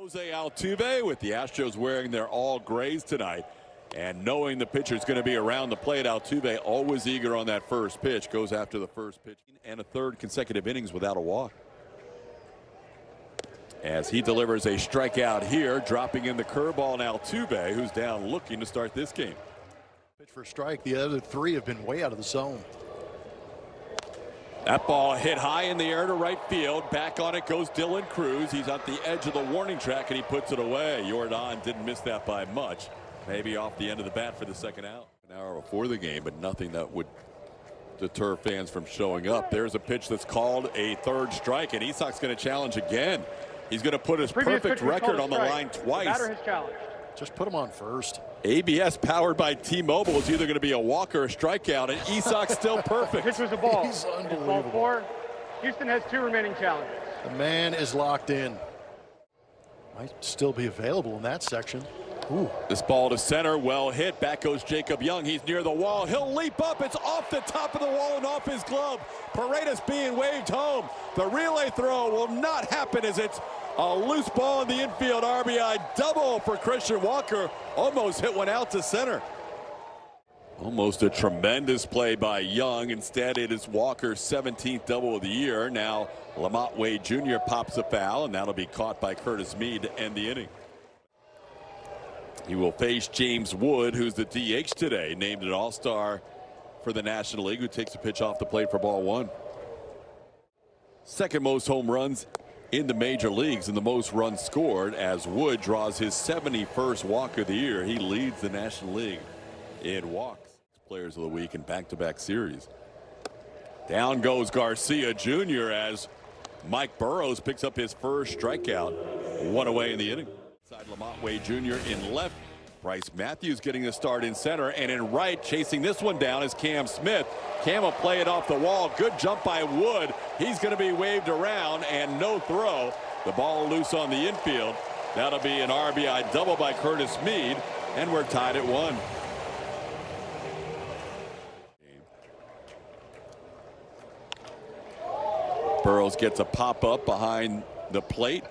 Jose Altuve with the Astros wearing their all grays tonight. And knowing the pitcher's going to be around the plate, Altuve always eager on that first pitch. Goes after the first pitch and a third consecutive innings without a walk. As he delivers a strikeout here, dropping in the curveball on Altuve, who's down looking to start this game. Pitch for a strike. The other three have been way out of the zone. That ball hit high in the air to right field. Back on it goes Dylan Cruz. He's at the edge of the warning track and he puts it away. Jordan didn't miss that by much. Maybe off the end of the bat for the second out. An hour before the game, but nothing that would deter fans from showing up. There's a pitch that's called a third strike, and Isak's going to challenge again. He's going to put his perfect record on the line twice. The batter has challenged. Just put him on first. ABS powered by T-Mobile is either going to be a walk or a strikeout, and Isak's still perfect. This was a ball. He's unbelievable. Ball 4. Houston has 2 remaining challenges. The man is locked in. Might still be available in that section. Ooh. This ball to center, well hit. Back goes Jacob Young. He's near the wall. He'll leap up. It's off the top of the wall and off his glove. Paredes being waved home. The relay throw will not happen as it's a loose ball in the infield. RBI double for Christian Walker. Almost hit one out to center. Almost a tremendous play by Young. Instead, it is Walker's 17th double of the year. Now, Lamont Wade Jr. pops a foul, and that'll be caught by Curtis Mead to end the inning. He will face James Wood, who's the DH today, named an All-Star for the National League, who takes a pitch off the plate for ball 1. Second most home runs in the major leagues and the most runs scored as Wood draws his 71st walk of the year. He leads the National League in walks. Players of the week in back-to-back series. Down goes Garcia Jr. as Mike Burrows picks up his first strikeout. 1 away in the inning. Side Lamont Wade Jr. in left. Bryce Matthews getting the start in center, and in right chasing this one down is Cam Smith. Cam will play it off the wall. Good jump by Wood. He's going to be waved around and no throw. The ball loose on the infield. That'll be an RBI double by Curtis Mead, and we're tied at 1. Burrows gets a pop-up behind the plate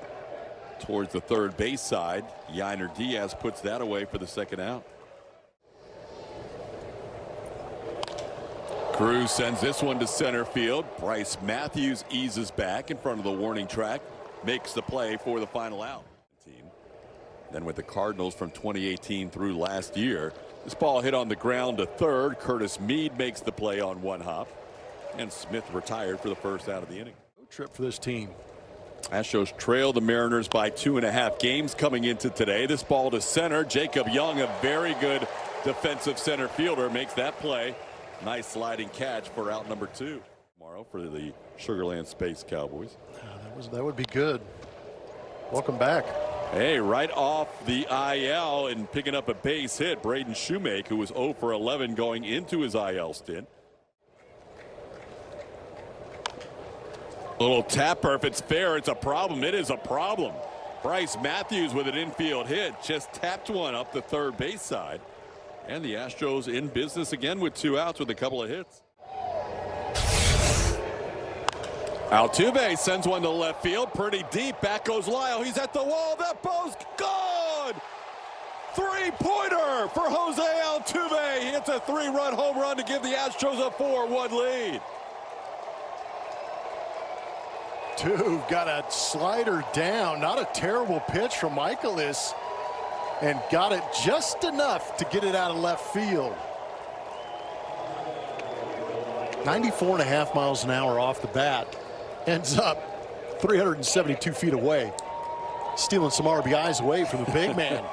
towards the third base side. Yainer Diaz puts that away for the second out. Cruz sends this one to center field. Bryce Matthews eases back in front of the warning track, makes the play for the final out. Then with the Cardinals from 2018 through last year, this ball hit on the ground to third. Curtis Mead makes the play on one hop, and Smith retired for the first out of the inning. Road trip for this team. Astros trail the Mariners by 2.5 games coming into today. This ball to center. Jacob Young, a very good defensive center fielder, makes that play. Nice sliding catch for out number 2 tomorrow for the Sugarland Space Cowboys. That would be good. Welcome back. Hey, right off the IL and picking up a base hit, Braden Shoemake, who was 0 for 11 going into his IL stint. Little tapper. If it's fair, it's a problem. It is a problem. Bryce Matthews with an infield hit just tapped one up the third base side. And the Astros in business again with 2 outs with a couple of hits. Altuve sends one to left field. Pretty deep. Back goes Lyle. He's at the wall. That ball's gone. 3-pointer for Jose Altuve. He hits a 3-run home run to give the Astros a 4-1 lead. Dude, got a slider down. Not a terrible pitch from Michaelis, and got it just enough to get it out of left field. 94.5 miles an hour off the bat. Ends up 372 feet away. Stealing some RBIs away from the big man.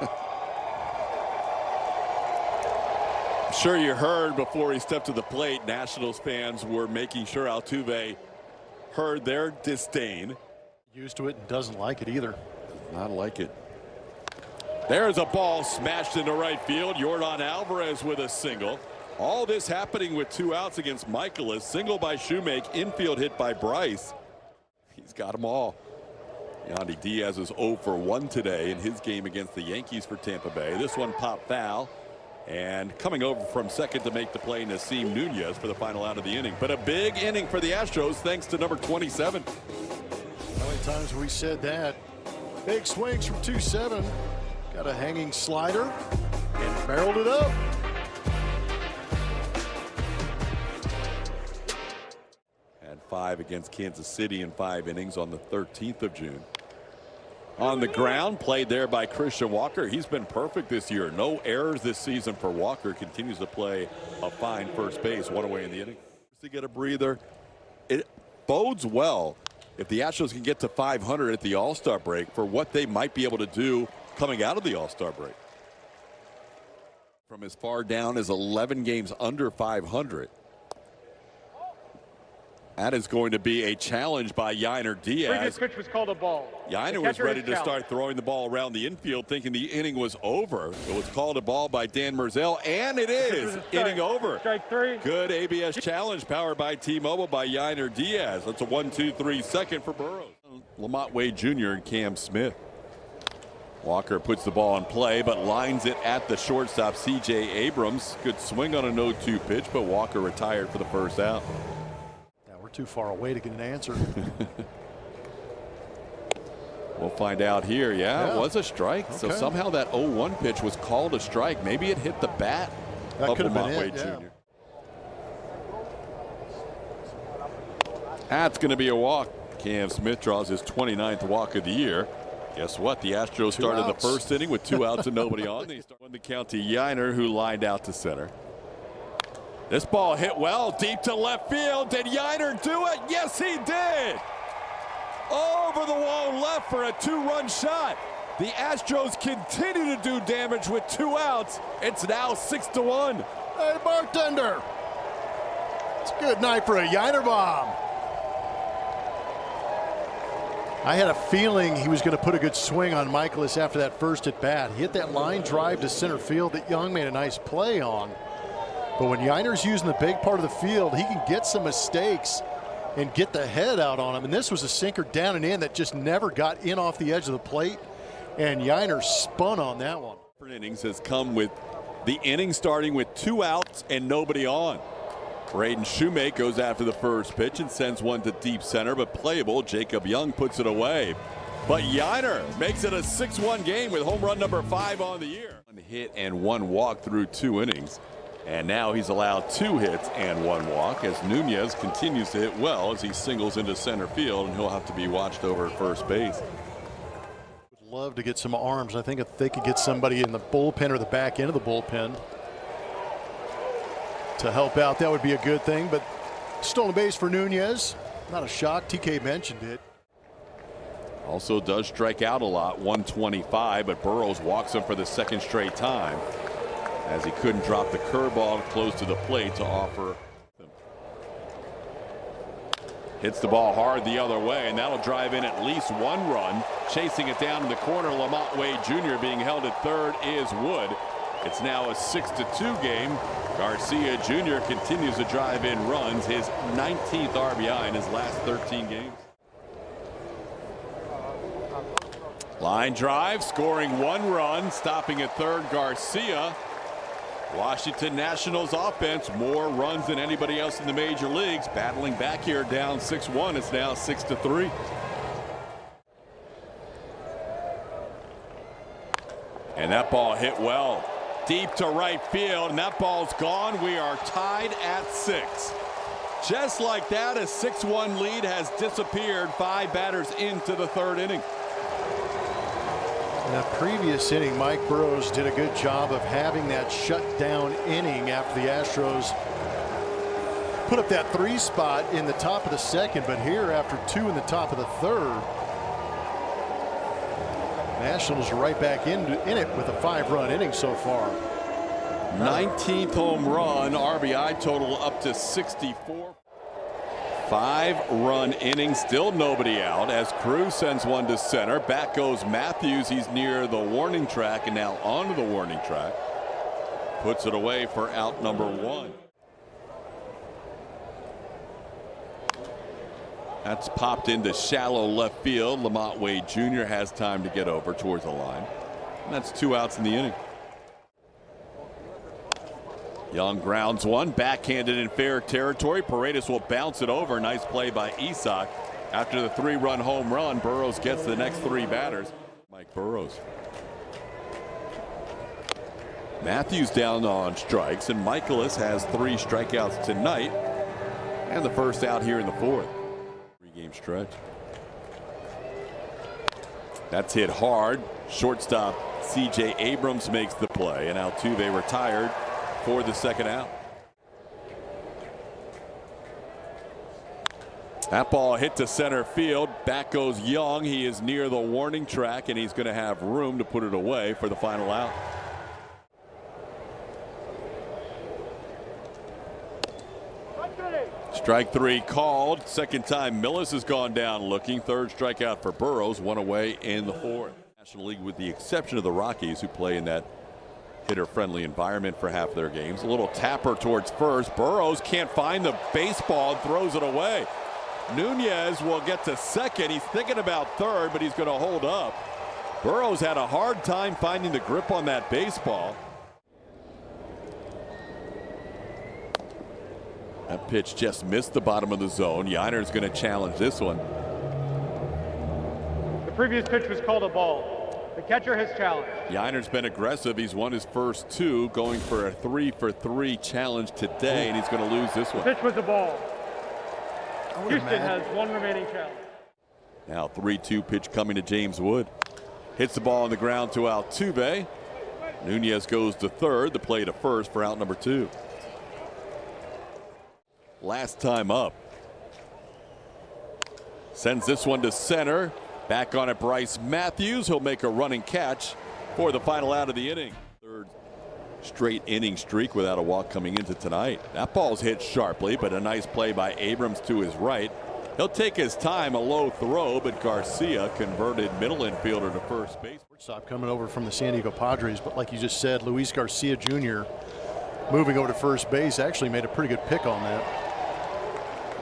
I'm sure you heard before he stepped to the plate, Nationals fans were making sure Altuve heard their disdain. Used to it and doesn't like it either. Not like it. There's a ball smashed into right field. Jordan Alvarez with a single. All this happening with 2 outs against Michaelis. Single by Shoemake. Infield hit by Bryce. He's got them all. Yandy Diaz is 0 for 1 today in his game against the Yankees for Tampa Bay. This one popped foul. And coming over from second to make the play, Nasim Nunez for the final out of the inning. But a big inning for the Astros thanks to number 27. How many times have we said that? Big swings from 2-7. Got a hanging slider and barreled it up. Had 5 against Kansas City in 5 innings on the 13th of June. On the ground, played there by Christian Walker. He's been perfect this year. No errors this season for Walker. Continues to play a fine first base. 1 away in the inning. To get a breather. It bodes well if the Astros can get to 500 at the All-Star break for what they might be able to do coming out of the All-Star break. From as far down as 11 games under 500. That is going to be a challenge by Yainer Diaz. Previous pitch was called a ball. Yainer was ready to start throwing the ball around the infield, thinking the inning was over. It was called a ball by Dan Merzel, and it is inning over. Strike 3. Good ABS challenge powered by T-Mobile by Yainer Diaz. That's a 1-2-3 second for Burrows. Lamont Wade Jr. and Cam Smith. Walker puts the ball in play, but lines it at the shortstop, C.J. Abrams. Good swing on a 0-2 pitch, but Walker retired for the first out. Too far away to get an answer. We'll find out here. Yeah, it was a strike. Okay. So somehow that 0-1 pitch was called a strike. Maybe it hit the bat of Lamont Wade Jr. That's going to be a walk. Cam Smith draws his 29th walk of the year. Guess what? The Astros started the first inning with 2 outs and nobody on. They started the count to Yainer, who lined out to center. This ball hit well deep to left field. Did Yainer do it? Yes, he did. Over the wall left for a 2-run shot. The Astros continue to do damage with 2 outs. It's now 6-1. Hey, bartender. It's a good night for a Yainer bomb. I had a feeling he was going to put a good swing on Michaelis after that first at bat. He hit that line drive to center field that Young made a nice play on. But when Yainer's using the big part of the field, he can get some mistakes and get the head out on him. And this was a sinker down and in that just never got in off the edge of the plate. And Yainer spun on that one. Innings has come with the inning starting with 2 outs and nobody on. Braden Shoemake goes after the first pitch and sends one to deep center, but playable. Jacob Young puts it away. But Yainer makes it a 6-1 game with home run number 5 on the year. 1 hit and 1 walk through 2 innings. And now he's allowed 2 hits and 1 walk as Nunez continues to hit well as he singles into center field, and he'll have to be watched over at first base. Would love to get some arms. I think if they could get somebody in the bullpen or the back end of the bullpen to help out, that would be a good thing. But stolen base for Nunez. Not a shock. TK mentioned it. Also does strike out a lot, 125, but Burrows walks him for the 2nd straight time, as he couldn't drop the curveball close to the plate to offer. Hits the ball hard the other way, and that'll drive in at least 1 run. Chasing it down in the corner, Lamont Wade Jr. being held at third is Wood. It's now a 6-2 game. Garcia Jr. continues to drive in runs, his 19th RBI in his last 13 games. Line drive, scoring 1 run, stopping at third, Garcia. Washington Nationals offense, more runs than anybody else in the major leagues. Battling back here, down 6-1. It's now 6-3. And that ball hit well. Deep to right field, and that ball's gone. We are tied at 6. Just like that, a 6-1 lead has disappeared 5 batters into the 3rd inning. In that previous inning, Mike Burrows did a good job of having that shutdown inning after the Astros put up that 3 spot in the top of the 2nd. But here, after 2 in the top of the 3rd, Nationals are right back in it with a 5-run inning so far. 19th home run, RBI total up to 64. 5-run inning, still nobody out as Cruz sends one to center. Back goes Matthews. He's near the warning track and now onto the warning track. Puts it away for out number 1. That's popped into shallow left field. Lamont Wade Jr. has time to get over towards the line. And that's 2 outs in the inning. Young grounds one, backhanded in fair territory. Paredes will bounce it over. Nice play by Isak. After the 3-run home run, Burrows gets the next 3 batters. Mike Burrows. Matthews down on strikes, and Michaelis has 3 strikeouts tonight, and the first out here in the 4th. 3-game stretch. That's hit hard. Shortstop C.J. Abrams makes the play, and Altuve retired for the 2nd out. That ball hit to center field. Back goes Young. He is near the warning track, and he's going to have room to put it away for the final out. Strike 3 called. 2nd time Millis has gone down looking. 3rd strikeout for Burrows. 1 away in the 4th. National League, with the exception of the Rockies, who play in that hitter-friendly environment for half their games. A little tapper towards first. Burrows can't find the baseball and throws it away. Nunez will get to 2nd. He's thinking about 3rd, but he's going to hold up. Burrows had a hard time finding the grip on that baseball. That pitch just missed the bottom of the zone. Yiner's going to challenge this one. The previous pitch was called a ball. The catcher has challenged. Yiner's been aggressive. He's won his first 2, going for a 3-for-3 challenge today, and he's going to lose this one. The pitch was a ball. Houston has 1 remaining challenge. Now 3-2 pitch coming to James Wood. Hits the ball on the ground to Altuve. Nunez goes to 3rd. The play to 1st for out number 2. Last time up. Sends this one to center. Back on it, Bryce Matthews. He'll make a running catch for the final out of the inning. 3rd straight inning streak without a walk coming into tonight. That ball's hit sharply, but a nice play by Abrams to his right. He'll take his time, a low throw, but Garcia converted middle infielder to first base. Stop coming over from the San Diego Padres, but like you just said, Luis Garcia Jr. moving over to first base actually made a pretty good pick on that.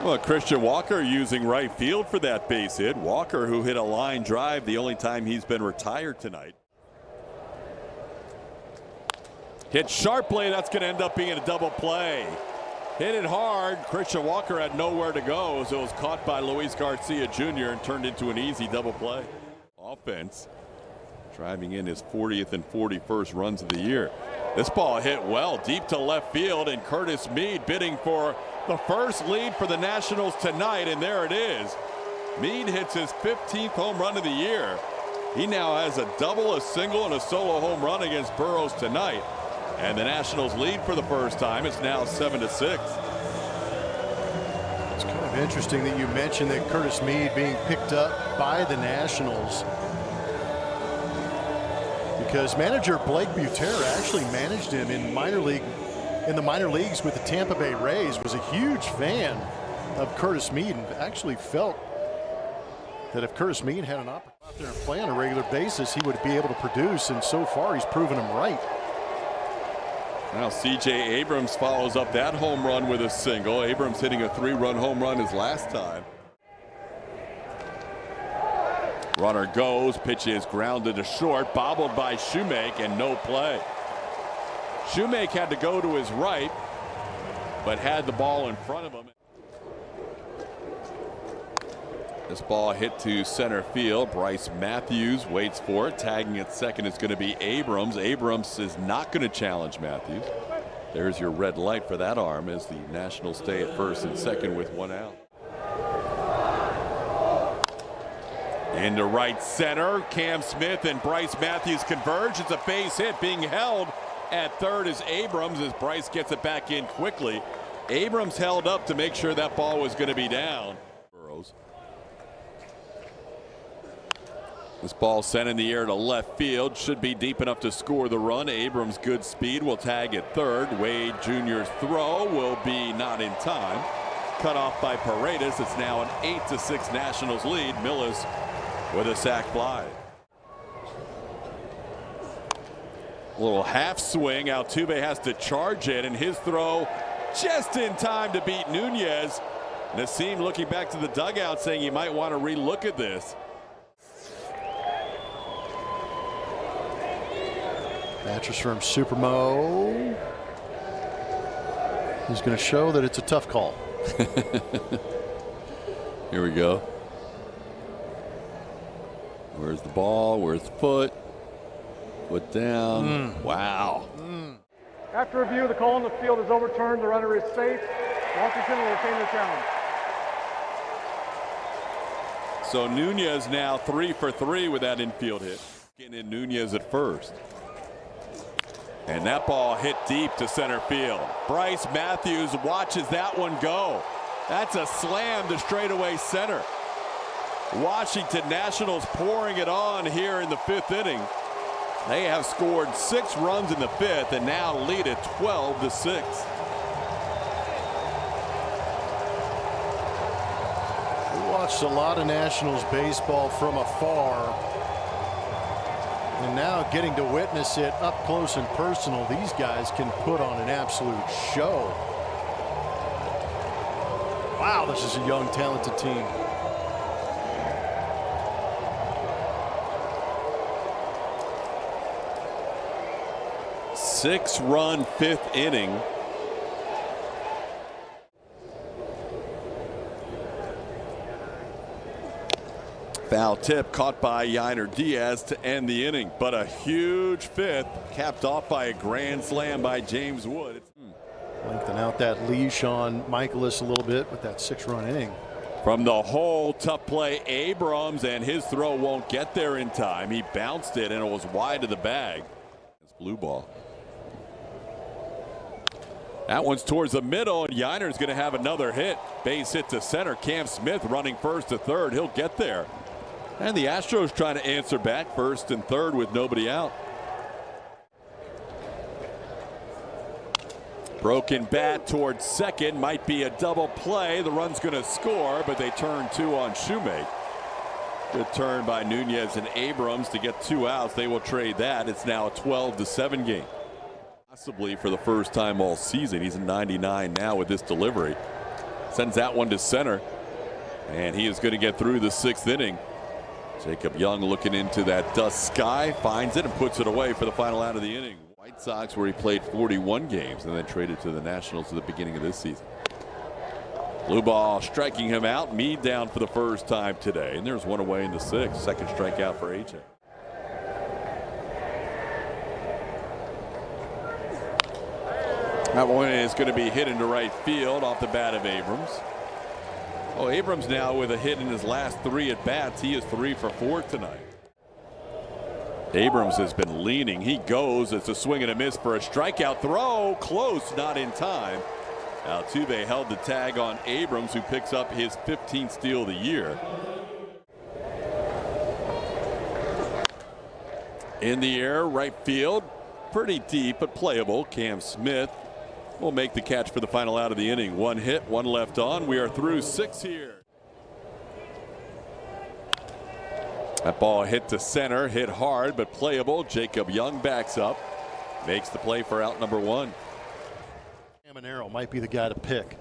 Well, Christian Walker using right field for that base hit. Walker, who hit a line drive the only time he's been retired tonight. Hit sharply. That's going to end up being a double play. Hit it hard. Christian Walker had nowhere to go, so it was caught by Luis Garcia Jr. and turned into an easy double play. Offense driving in his 40th and 41st runs of the year. This ball hit well deep to left field, and Curtis Mead bidding for the first lead for the Nationals tonight, and there it is. Mead hits his 15th home run of the year. He now has a double, a single, and a solo home run against Burrows tonight. And the Nationals lead for the first time. It's now 7-6. It's kind of interesting that you mentioned that Curtis Mead being picked up by the Nationals, because manager Blake Butera actually managed him in the minor leagues with the Tampa Bay Rays, was a huge fan of Curtis Mead, and actually felt that if Curtis Mead had an opportunity out there and play on a regular basis, he would be able to produce, and so far he's proven him right. Now C.J. Abrams follows up that home run with a single. Abrams hitting a 3-run home run his last time. Runner goes, pitch is grounded to short, bobbled by Shoemake, and no play. Shoemake had to go to his right, but had the ball in front of him. This ball hit to center field. Bryce Matthews waits for it. Tagging at 2nd is going to be Abrams. Abrams is not going to challenge Matthews. There's your red light for that arm as the Nationals stay at 1st and 2nd with 1 out. Into right center, Cam Smith and Bryce Matthews converge. It's a base hit. Being held at 3rd is Abrams as Bryce gets it back in quickly. Abrams held up to make sure that ball was going to be down. Burrows. This ball sent in the air to left field. Should be deep enough to score the run. Abrams, good speed, will tag at 3rd. Wade Jr.'s throw will be not in time. Cut off by Paredes. It's now an 8-6 Nationals lead. Millis with a sac fly. A little half swing. Altuve has to charge it, and his throw just in time to beat Nunez. Nassim looking back to the dugout saying you might want to relook at this. Mattress from Supermo. He's going to show that it's a tough call. Here we go. Where's the ball? Where's the foot? Foot down. Wow. After review, the call on the field is overturned. The runner is safe. Washington will retain the challenge. So Nunez now 3 for 3 with that infield hit. Getting in Nunez at first. And that ball hit deep to center field. Bryce Matthews watches that one go. That's a slam to straightaway center. Washington Nationals pouring it on here in the 5th inning. They have scored 6 runs in the 5th and now lead it 12-6. We watched a lot of Nationals baseball from afar. And now getting to witness it up close and personal, these guys can put on an absolute show. Wow, this is a young, talented team. Six-run 5th inning. Foul tip caught by Yainer Diaz to end the inning, but a huge 5th capped off by a grand slam by James Wood. Lengthen out that leash on Michaelis a little bit with that 6-run inning. From the hole, tough play, Abrams, and his throw won't get there in time. He bounced it and it was wide of the bag. It's blue ball. That one's towards the middle, and Yiner's going to have another hit. Base hit to center. Cam Smith running first to third. He'll get there. And the Astros trying to answer back first and third with nobody out. Broken bat towards second. Might be a double play. The run's going to score, but they turn 2 on Shoemake. Good turn by Nunez and Abrams to get 2 outs. They will trade that. It's now a 12-7 game. Possibly for the first time all season. He's in 99 now with this delivery. Sends that one to center. And he is going to get through the 6th inning. Jacob Young looking into that dust sky, finds it and puts it away for the final out of the inning. White Sox, where he played 41 games and then traded to the Nationals at the beginning of this season. Blue ball striking him out. Mead down for the first time today, and there's one away in the 6th. Second strikeout for AJ. That one is going to be hit into right field off the bat of Abrams. Oh, Abrams now with a hit in his last 3 at bats. He is 3 for 4 tonight. Abrams has been leaning. He goes. It's a swing and a miss for a strikeout throw. Close, not in time. Altuve held the tag on Abrams, who picks up his 15th steal of the year. In the air, right field. Pretty deep, but playable. Cam Smith will make the catch for the final out of the inning. 1 hit, 1 left on. We are through 6 here. That ball hit to center, hit hard, but playable. Jacob Young backs up, makes the play for out number 1. Caminero might be the guy to pick.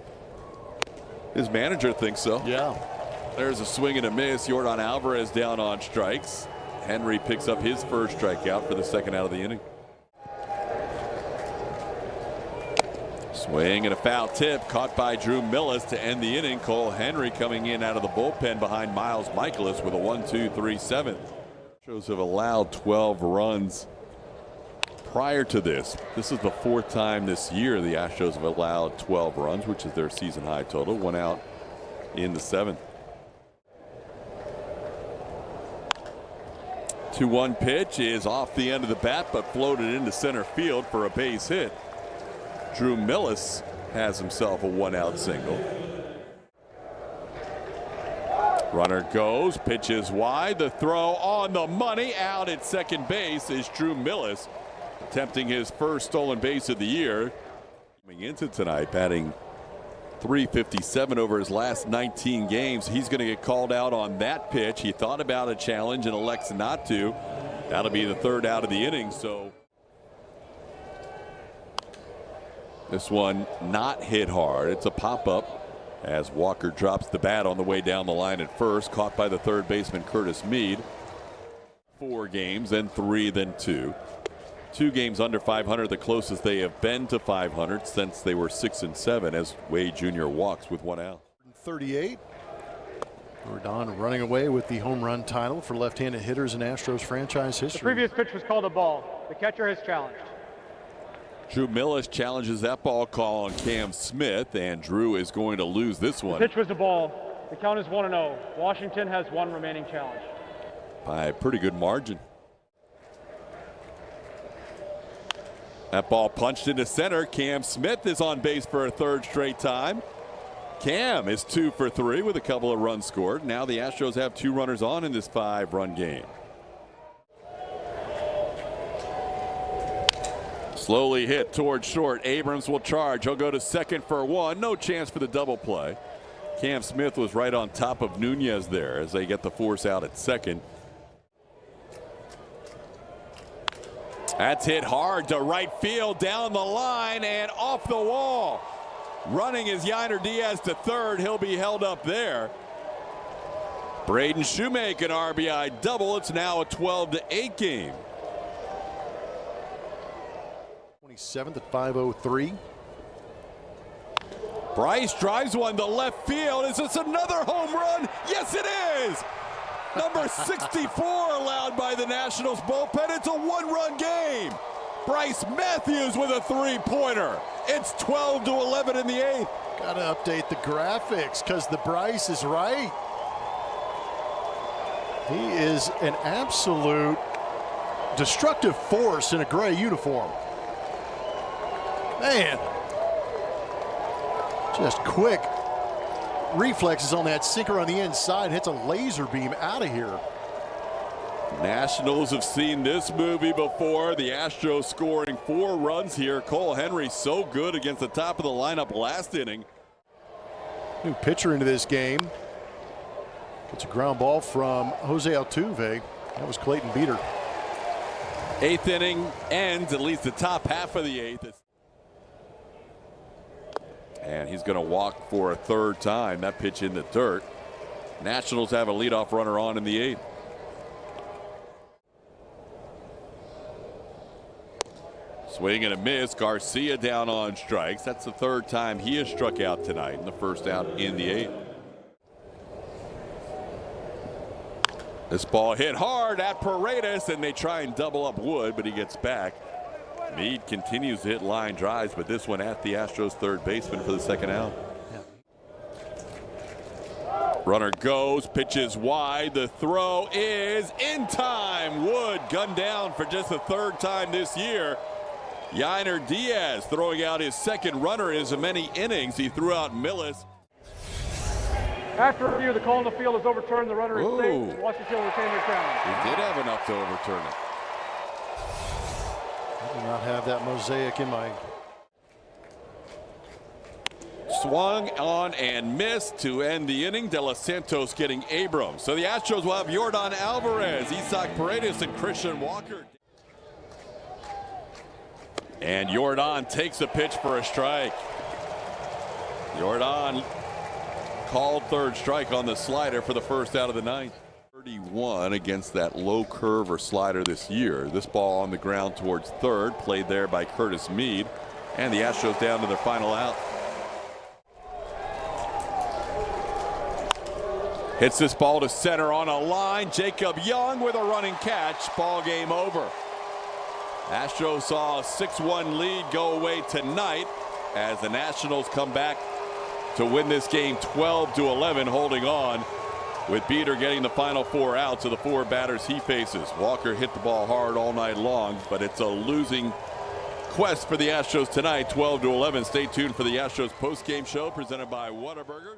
His manager thinks so. Yeah. There's a swing and a miss. Yordan Alvarez down on strikes. Henry picks up his first strikeout for the second out of the inning. Swing and a foul tip caught by Drew Millis to end the inning. Cole Henry coming in out of the bullpen behind Miles Michaelis with a 1-2-3-7. Astros have allowed 12 runs prior to this. This is the 4th time this year the Astros have allowed 12 runs, which is their season high total. 1 out in the 7th. 2-1 pitch is off the end of the bat, but floated into center field for a base hit. Drew Millis has himself a 1-out single. Runner goes, pitches wide, the throw on the money. Out at second base is Drew Millis, attempting his first stolen base of the year. Coming into tonight, batting .357 over his last 19 games. He's going to get called out on that pitch. He thought about a challenge and elects not to. That'll be the 3rd out of the inning. So this one not hit hard. It's a pop-up as Walker drops the bat on the way down the line at first. Caught by the third baseman Curtis Mead. 4 games, then 3, then 2. 2 games under 500, the closest they have been to 500 since they were 6 and 7, as Wade Jr. walks with 1 out. 38. Jordan running away with the home run title for left-handed hitters in Astros franchise history. The previous pitch was called a ball. The catcher has challenged. Drew Millis challenges that ball call on Cam Smith, and Drew is going to lose this one. The pitch was the ball. The count is 1-0. Washington has one remaining challenge. By a pretty good margin. That ball punched into center. Cam Smith is on base for a third straight time. Cam is 2 for 3 with a couple of runs scored. Now the Astros have 2 runners on in this 5-run game. Slowly hit towards short. Abrams will charge. He'll go to second for 1. No chance for the double play. Cam Smith was right on top of Nunez there as they get the force out at second. That's hit hard to right field, down the line and off the wall. Running is Yainer Diaz to third. He'll be held up there. Braden Shoemaker, an RBI double. It's now a 12-8 game. 27th at 5:03. Bryce drives one to left field. Is this another home run? Yes, it is. Number 64 allowed by the Nationals bullpen. It's a 1-run game. Bryce Matthews with a 3-pointer. It's 12-11 in the 8th. Got to update the graphics because the Bryce is right. He is an absolute destructive force in a gray uniform. Man, just quick reflexes on that sinker on the inside. Hits a laser beam out of here. Nationals have seen this movie before. The Astros scoring 4 runs here. Cole Henry so good against the top of the lineup last inning. New pitcher into this game. Gets a ground ball from Jose Altuve. That was Clayton Beeter. 8th inning ends, at least the top half of the 8th. And he's going to walk for a 3rd time. That pitch in the dirt. Nationals have a leadoff runner on in the 8th. Swing and a miss. Garcia down on strikes. That's the 3rd time he has struck out tonight, and the first out in the 8th. This ball hit hard at Paredes, and they try and double up Wood, but he gets back. Meade continues to hit line drives, but this one at the Astros 3rd baseman for the 2nd out. Runner goes, pitches wide. The throw is in time. Wood gunned down for just the 3rd time this year. Yainer Diaz throwing out his 2nd runner in as many innings. He threw out Millis. After review, the call on the field is overturned. The runner is safe. Washington will retain their challenge. He did have enough to overturn it. I do not have that mosaic in my. Swung on and missed to end the inning. De Los Santos getting Abrams. So the Astros will have Yordan Alvarez, Isaac Paredes, and Christian Walker. And Yordan takes a pitch for a strike. Yordan called 3rd strike on the slider for the 1st out of the 9th. 31 against that low curve or slider this year. This ball on the ground towards 3rd, played there by Curtis Meade, and the Astros down to their final out. Hits this ball to center on a line. Jacob Young with a running catch. Ball game over. Astros saw a 6-1 lead go away tonight as the Nationals come back to win this game 12-11, holding on, with Beeter getting the final 4 outs of the 4 batters he faces. Walker hit the ball hard all night long, but it's a losing quest for the Astros tonight, 12-11. Stay tuned for the Astros post-game show presented by Whataburger.